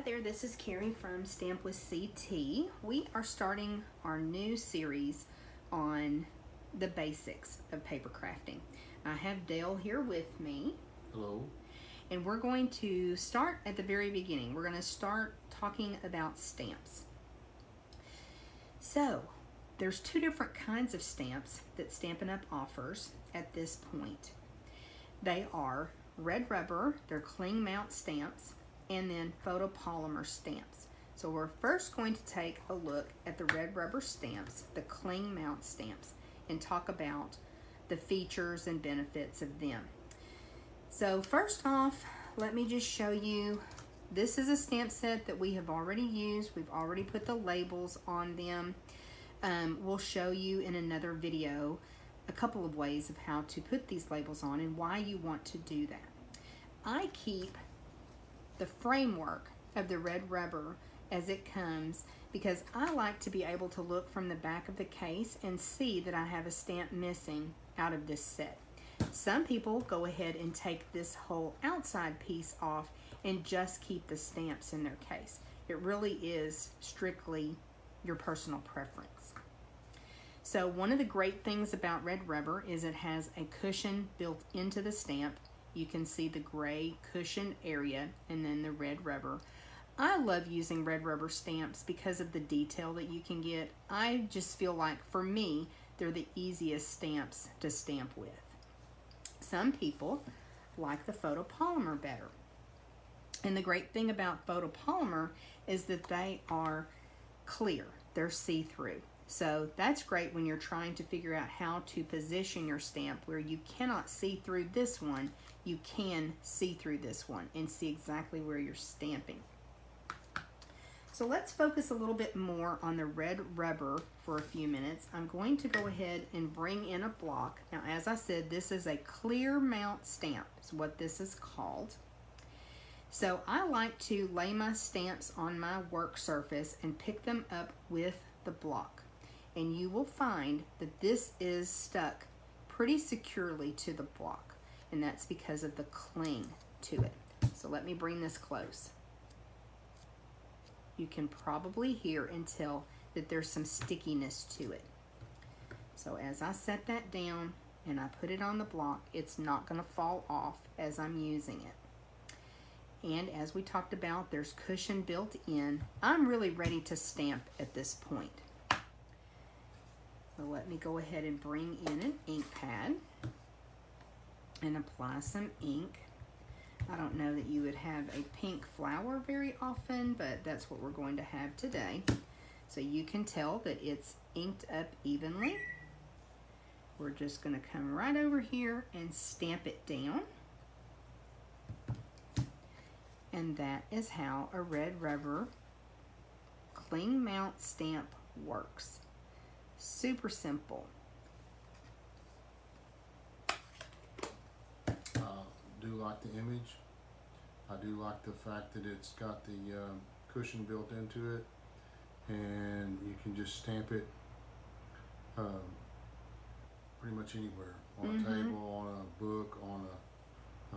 Hi there, this is Carrie from Stamp with CT. We are starting our new series on the basics of paper crafting. I have Dale here with me. Hello. And we're going to start at the very beginning. We're going to start talking about stamps. So, there's two different kinds of stamps that Stampin' Up! Offers at this point. They are red rubber, they're cling mount stamps, and then photopolymer stamps. So we're first going to take a look at the red rubber stamps, the cling mount stamps, and talk about the features and benefits of them. So first off, let me just show you, this is a stamp set that we have already used. We've already put the labels on them. We'll show you in another video a couple of ways of how to put these labels on and why you want to do that. I keep the framework of the red rubber as it comes because I like to be able to look from the back of the case and see that I have a stamp missing out of this set. Some people go ahead and take this whole outside piece off and just keep the stamps in their case. It really is strictly your personal preference. So one of the great things about red rubber is it has a cushion built into the stamp. You can see the gray cushion area and then the red rubber. I love using red rubber stamps because of the detail that you can get. I just feel like, for me, they're the easiest stamps to stamp with. Some people like the photopolymer better. And the great thing about photopolymer is that they are clear. They're see-through. So that's great when you're trying to figure out how to position your stamp where you cannot see through this one. You can see through this one and see exactly where you're stamping. So let's focus a little bit more on the red rubber for a few minutes. I'm going to go ahead and bring in a block. Now, as I said, this is a clear mount stamp, is what this is called. So I like to lay my stamps on my work surface and pick them up with the block. And you will find that this is stuck pretty securely to the block. And that's because of the cling to it. So let me bring this close. You can probably hear and tell that there's some stickiness to it. So as I set that down and I put it on the block, it's not going to fall off as I'm using it. And as we talked about, there's cushion built in. I'm really ready to stamp at this point. So let me go ahead and bring in an ink pad and apply some ink. I don't know that you would have a pink flower very often, but that's what we're going to have today. So you can tell that it's inked up evenly. We're just going to come right over here and stamp it down. And that is how a red rubber cling mount stamp works. Super simple. I do like the image. I do like the fact that it's got the cushion built into it, and you can just stamp it pretty much anywhere, on a table, on a book, on a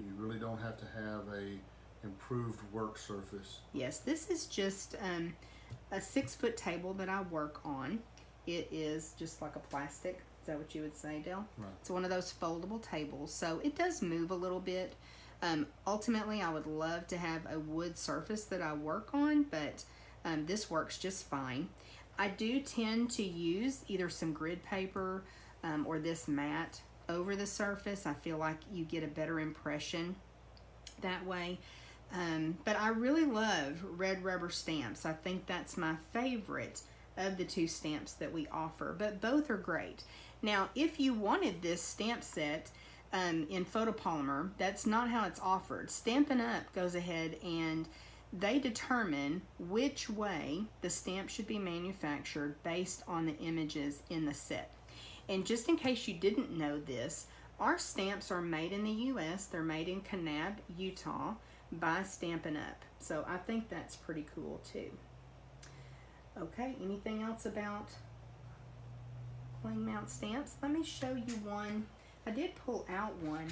you really don't have to have a improved work surface. Yes, this is just a 6-foot table that I work on. It is just like a plastic. Is that what you would say, Dale? Right. It's one of those foldable tables, so it does move a little bit. Ultimately, I would love to have a wood surface that I work on, but this works just fine. I do tend to use either some grid paper or this mat over the surface. I feel like you get a better impression that way. But I really love red rubber stamps. I think that's my favorite of the two stamps that we offer, but both are great. Now, if you wanted this stamp set in photopolymer, that's not how it's offered. Stampin' Up! Goes ahead and they determine which way the stamp should be manufactured based on the images in the set. And just in case you didn't know this, our stamps are made in the U.S. They're made in Kanab, Utah by Stampin' Up! So I think that's pretty cool too. Okay, anything else about cling mount stamps? Let me show you one. I did pull out one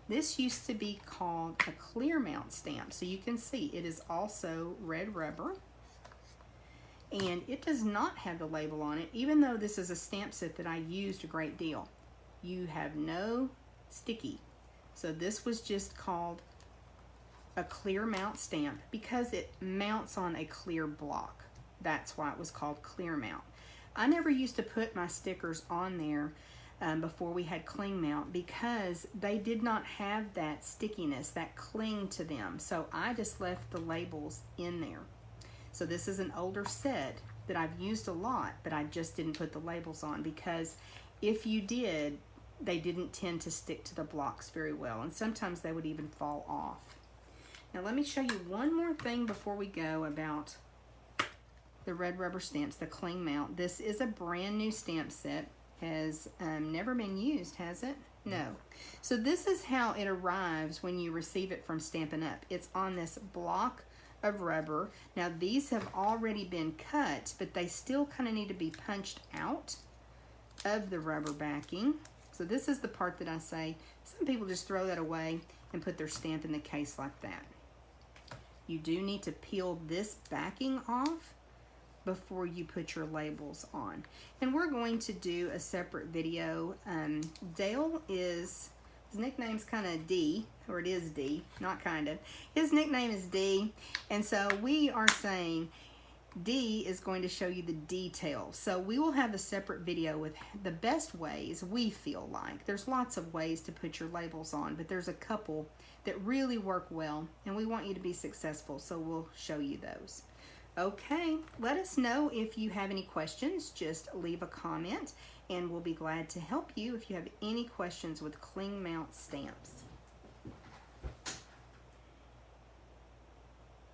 This used to be called a clear mount stamp. So you can see it is also red rubber. And it does not have the label on it, even though this is a stamp set that I used a great deal. You have no sticky. So this was just called a clear mount stamp because it mounts on a clear block. That's why it was called clear mount. I never used to put my stickers on there before we had cling mount because they did not have that stickiness, that cling to them. So I just left the labels in there. So this is an older set that I've used a lot, but I just didn't put the labels on because if you did, they didn't tend to stick to the blocks very well, and sometimes they would even fall off. Now let me show you one more thing before we go about the red rubber stamps, the cling mount. This is a brand new stamp set. Has never been used, has it? No. So this is how it arrives when you receive it from Stampin' Up. It's on this block of rubber. Now these have already been cut, but they still kind of need to be punched out of the rubber backing. So this is the part that I say some people just throw that away and put their stamp in the case like that. You do need to peel this backing off before you put your labels on. And we're going to do a separate video. Dale his nickname's kind of D, or it is D, not kind of. His nickname is D, and so we are saying D is going to show you the details. So we will have a separate video with the best ways we feel like. There's lots of ways to put your labels on, but there's a couple that really work well, and we want you to be successful, so we'll show you those. Okay, let us know if you have any questions. Just leave a comment, and we'll be glad to help you if you have any questions with cling mount stamps.